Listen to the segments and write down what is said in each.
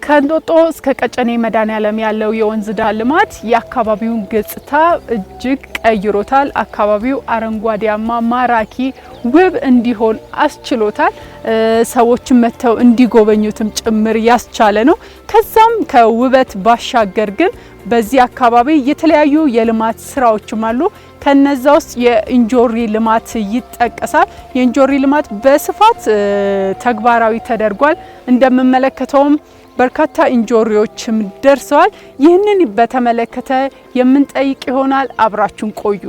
ከእንጦጦ እስከ ቀጨኔ መድኃኔዓለም ያለው የወንዝ ዳር ልማት የአካባቢውን ገጽታ እጅግ ቀይሮታል። አካባቢው አረንጓዴያማ፣ ማራኪ፣ ውብ እንዲሆን አስችሎታል። ሰዎችም መጥተው እንዲጎበኙትም ጭምር ያስቻለ ነው። ከዛም ከውበት ባሻገር ግን በዚህ አካባቢ የተለያዩ የልማት ስራዎችም አሉ። ከነዛ ውስጥ የእንጆሪ ልማት ይጠቀሳል። የእንጆሪ ልማት በስፋት ተግባራዊ ተደርጓል። እንደምመለከተውም በርካታ እንጆሪዎችም ደርሰዋል። ይህንን በተመለከተ የምንጠይቅ ይሆናል። አብራችሁን ቆዩ።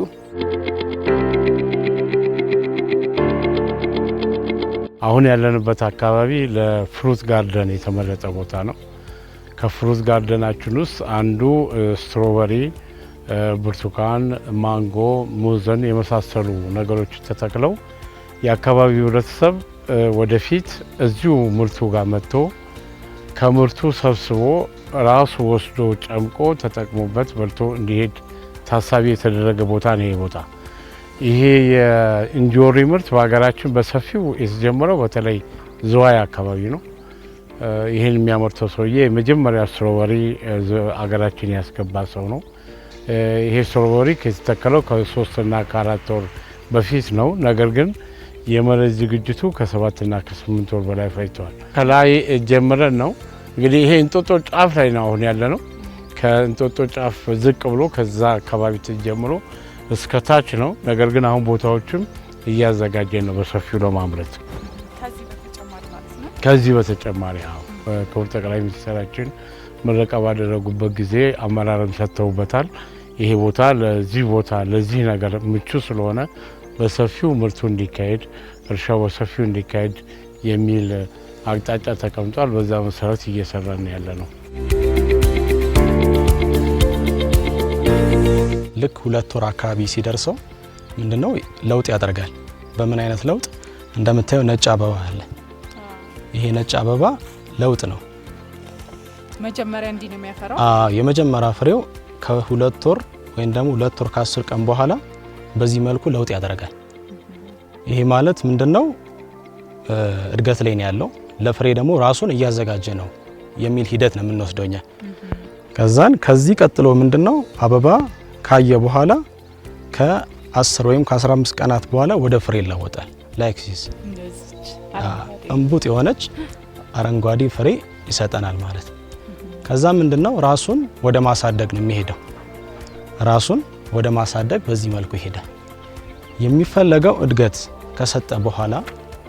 አሁን ያለንበት አካባቢ ለፍሩት ጋርደን የተመረጠ ቦታ ነው። ከፍሩት ጋርደናችን ውስጥ አንዱ ስትሮበሪ፣ ብርቱካን፣ ማንጎ፣ ሙዝን የመሳሰሉ ነገሮች ተተክለው የአካባቢው ህብረተሰብ ወደፊት እዚሁ ምርቱ ጋር መጥቶ ከምርቱ ሰብስቦ ራሱ ወስዶ ጨምቆ ተጠቅሞበት በልቶ እንዲሄድ ታሳቢ የተደረገ ቦታ ነው ይሄ ቦታ። ይሄ የእንጆሪ ምርት በሀገራችን በሰፊው የተጀመረው በተለይ ዝዋይ አካባቢ ነው። ይህን የሚያመርተው ሰውዬ የመጀመሪያ ስትሮበሪ አገራችን ያስገባ ሰው ነው። ይሄ ስትሮበሪ የተተከለው ከ3 እና ከ4 ወር በፊት ነው። ነገር ግን የመሬት ዝግጅቱ ከ7 እና ከ8 ወር በላይ ፈጅቷል። ከላይ ጀምረን ነው እንግዲህ ይሄ እንጦጦ ጫፍ ላይ ነው አሁን ያለ ነው። ከእንጦጦ ጫፍ ዝቅ ብሎ ከዛ አካባቢ ተጀምሮ እስከ ታች ነው። ነገር ግን አሁን ቦታዎችም እያዘጋጀን ነው በሰፊው ለማምረት። ከዚህ በተጨማሪ ክቡር ጠቅላይ ሚኒስትራችን ምረቃ ባደረጉበት ጊዜ አመራርም ሰጥተውበታል። ይሄ ቦታ ለዚህ ነገር ምቹ ስለሆነ በሰፊው ምርቱ እንዲካሄድ፣ እርሻው በሰፊው እንዲካሄድ የሚል አቅጣጫ ተቀምጧል። በዛ መሰረት እየሰራን ያለ ነው። ልክ 2 ወር አካባቢ ሲደርሰው ምንድነው ለውጥ ያደርጋል። በምን አይነት ለውጥ? እንደምታየው ነጭ አበባ አለ። ይሄ ነጭ አበባ ለውጥ ነው። መጀመሪያ እንዲህ ነው የሚያፈራው። የመጀመሪያ ፍሬው ከ2 ወር ወይም ደግሞ 2 ወር ከ10 ቀን በኋላ በዚህ መልኩ ለውጥ ያደርጋል። ይሄ ማለት ምንድነው? እድገት ላይ ነው ያለው። ለፍሬ ደግሞ ራሱን እያዘጋጀ ነው የሚል ሂደት ነው የምንወስደውኛ። ከዚህ ቀጥሎ ምንድነው አበባ ካየ በኋላ ከ10 ወይም ከ15 ቀናት በኋላ ወደ ፍሬ ይለወጣል። ላይክሲስ እንቡጥ የሆነች አረንጓዴ ፍሬ ይሰጠናል ማለት ነው። ከዛ ምንድነው ራሱን ወደ ማሳደግ ነው የሚሄደው። ራሱን ወደ ማሳደግ በዚህ መልኩ ይሄዳል። የሚፈለገው እድገት ከሰጠ በኋላ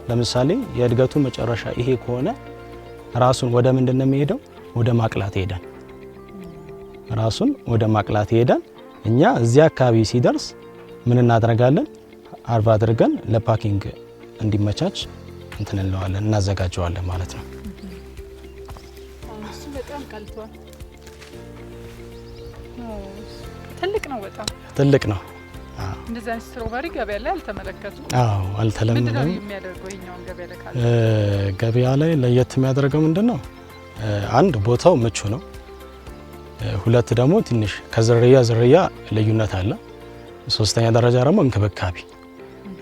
ለምሳሌ የእድገቱ መጨረሻ ይሄ ከሆነ ራሱን ወደ ምንድነው የሚሄደው? ወደ ማቅላት ይሄዳል። ራሱን ወደ ማቅላት ይሄዳል። እኛ እዚህ አካባቢ ሲደርስ ምን እናደርጋለን? አርባ አድርገን ለፓኪንግ እንዲመቻች እንትንለዋለን፣ እናዘጋጀዋለን ማለት ነው። እሱ በጣም ቀልቷል። ትልቅ ነው፣ በጣም ትልቅ ነው። እንደዛ ስትሮበሪ ገበያ ላይ አልተመለከቱም። አልተለመደም። ምንድነው የሚያደርገው ይሄኛውን ገበያ ላይ ካለ? ገበያ ላይ ለየት የሚያደርገው ምንድነው? አንድ ቦታው ምቹ ነው። 2 ደግሞ ትንሽ ከዝርያ ልዩነት አለ። 3ኛ ደረጃ ደግሞ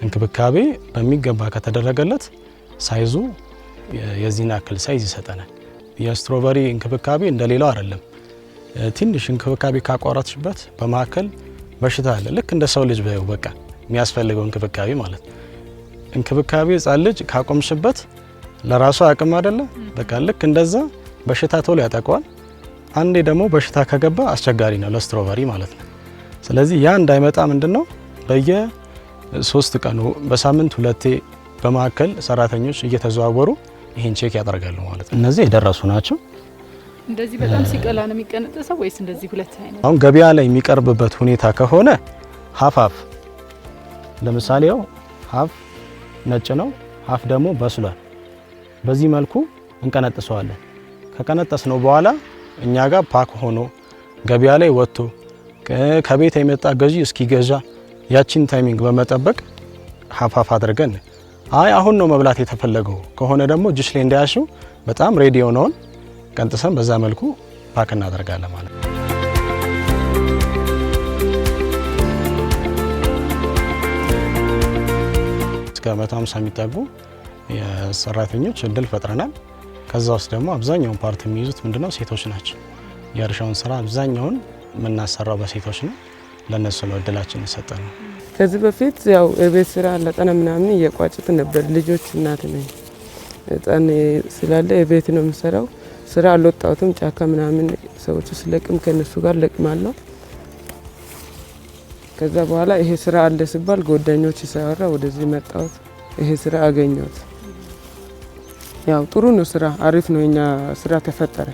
እንክብካቤ በሚገባ ከተደረገለት ሳይዙ የዚህን ያክል ሳይዝ ይሰጠናል። የስትሮበሪ እንክብካቤ እንደሌላው አይደለም። ትንሽ እንክብካቤ ካቋረጥሽበት በማከል በሽታ አለ። ልክ እንደ ሰው ልጅ በቃ የሚያስፈልገው እንክብካቤ ማለት ነው። እንክብካቤ ሕፃን ልጅ ካቆምሽበት ለራሱ አቅም አይደለ? በቃ ልክ እንደዛ በሽታ ቶሎ ያጠቀዋል። አንዴ ደግሞ በሽታ ከገባ አስቸጋሪ ነው ለስትሮበሪ ማለት ነው። ስለዚህ ያ እንዳይመጣ ምንድነው በየ3 ቀኑ በሳምንት 2ቴ በማከል ሰራተኞች እየተዘዋወሩ ይሄን ቼክ ያደርጋሉ ማለት ነው። እነዚህ የደረሱ ናቸው። እንደዚህ በጣም ሲቀላ ነው የሚቀነጠሰው ወይስ እንደዚህ 2 አይነት? አሁን ገበያ ላይ የሚቀርብበት ሁኔታ ከሆነ ሀፍ ለምሳሌ ሀፍ ነጭ ነው፣ ሀፍ ደግሞ በስሏል። በዚህ መልኩ እንቀነጥሰዋለን። ከቀነጠስነው በኋላ እኛ ጋር ፓክ ሆኖ ገበያ ላይ ወጥቶ ከቤት የመጣ ገዢ እስኪገዛ ያቺን ታይሚንግ በመጠበቅ ሀፋፍ አድርገን አሁን ነው መብላት የተፈለገው ከሆነ ደግሞ ጁስ ላይ እንዳያሽው በጣም ሬዲ ሆነውን ቀንጥሰን በዛ መልኩ ፓክ እናደርጋለን ማለት ነው። እስከ 150 የሚጠጉ የሰራተኞች እድል ፈጥረናል። ከዛ ውስጥ ደግሞ አብዛኛውን ፓርት የሚይዙት ምንድነው ሴቶች ናቸው። የእርሻውን ስራ አብዛኛውን የምናሰራው በሴቶች ነው። ለነሱ ነው እድላችን የሰጠነው። ከዚህ በፊት ያው የቤት ስራ ለጠና ምናምን እየቋጭት ነበር። ልጆች እናት ነኝ ጠን ስላለ የቤት ነው የምሰራው። ስራ አልወጣሁትም። ጫካ ምናምን ሰዎች ስለቅም ከነሱ ጋር ለቅማለሁ። ከዛ በኋላ ይሄ ስራ አለ ሲባል ጓደኞች ሲያወራ ወደዚህ መጣሁት። ይሄ ስራ አገኘሁት። ያው ጥሩ ነው ስራ አሪፍ ነው። እኛ ስራ ተፈጠረ።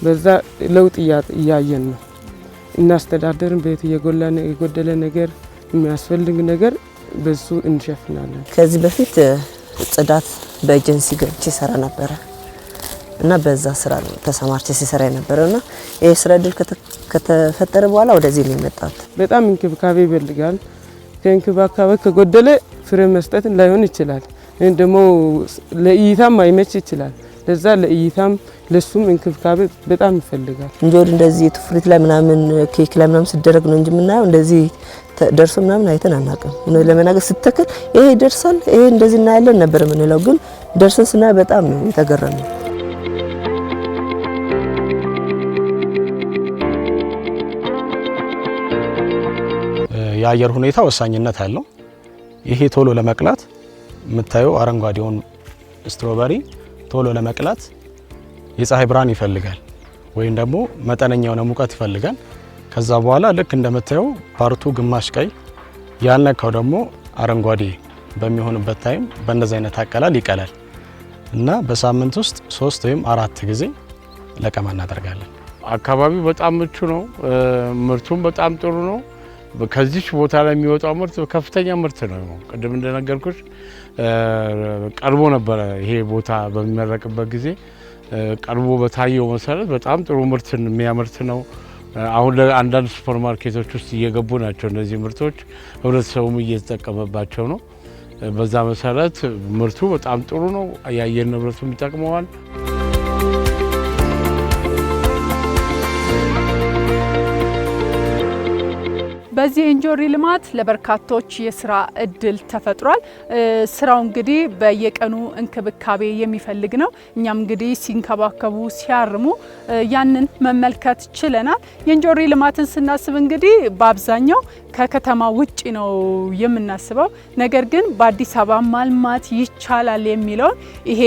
በዛ ለውጥ እያየን ነው። እናስተዳደርን ቤት የጎደለ ነገር የሚያስፈልግ ነገር በሱ እንሸፍናለን። ከዚህ በፊት ጽዳት በኤጀንሲ ገብቼ ሰራ ነበር እና በዛ ስራ ተሰማርቼ ሲሰራ ነበርና ይሄ ስራ እድል ከተፈጠረ በኋላ ወደዚህ ነው የመጣሁት። በጣም እንክብካቤ ይፈልጋል። ከእንክብካቤ ከጎደለ ፍሬ መስጠት ላይሆን ይችላል። ደግሞ ለእይታም አይመች ይችላል። ለዛ ለእይታም ለሱም እንክብካቤ በጣም ይፈልጋል። እንጆሪ እንደዚህ ፍሪት ላይ ምናምን ኬክ ላይ ምናምን ሲደረግ ነው እንጂ ምናምን እንደዚህ ደርሶ ምናምን አይተን አናውቅም። ነው ለመናገር ስትተክል ይሄ ይደርሳል ይሄ እንደዚህ እናያለን ነበር የምንለው፣ ግን ደርሰን ስናይ በጣም ነው የተገረመው። የአየር ሁኔታ ወሳኝነት አለው። ይሄ ቶሎ ለመቅላት የምታየው አረንጓዴውን ስትሮበሪ ቶሎ ለመቅላት የፀሐይ ብርሃን ይፈልጋል ወይም ደግሞ መጠነኛ የሆነ ሙቀት ይፈልጋል። ከዛ በኋላ ልክ እንደምታየው ፓርቱ ግማሽ ቀይ ያልነካው ደግሞ አረንጓዴ በሚሆንበት ታይም በእንደዚህ አይነት አቀላል ይቀላል እና በሳምንት ውስጥ 3 ወይም 4 ጊዜ ለቀማ እናደርጋለን። አካባቢው በጣም ምቹ ነው። ምርቱም በጣም ጥሩ ነው። ከዚህ ቦታ ላይ የሚወጣው ምርት ከፍተኛ ምርት ነው። ቅድም እንደነገርኩሽ ቀርቦ ነበረ። ይሄ ቦታ በሚመረቅበት ጊዜ ቀርቦ በታየው መሰረት በጣም ጥሩ ምርትን የሚያመርት ነው። አሁን ለአንዳንድ ሱፐር ማርኬቶች ውስጥ እየገቡ ናቸው እነዚህ ምርቶች። ህብረተሰቡም እየተጠቀመባቸው ነው። በዛ መሰረት ምርቱ በጣም ጥሩ ነው። የአየር ንብረቱም ይጠቅመዋል። በዚህ እንጆሪ ልማት ለበርካቶች የስራ እድል ተፈጥሯል። ስራው እንግዲህ በየቀኑ እንክብካቤ የሚፈልግ ነው። እኛም እንግዲህ ሲንከባከቡ ሲያርሙ ያንን መመልከት ችለናል። የእንጆሪ ልማትን ስናስብ እንግዲህ በአብዛኛው ከከተማ ውጪ ነው የምናስበው። ነገር ግን በአዲስ አበባ ማልማት ይቻላል የሚለው ይሄ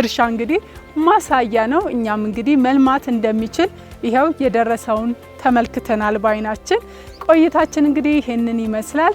እርሻ እንግዲህ ማሳያ ነው። እኛም እንግዲህ መልማት እንደሚችል ይሄው የደረሰውን ተመልክተናል ባይናችን። ቆይታችን እንግዲህ ይሄንን ይመስላል።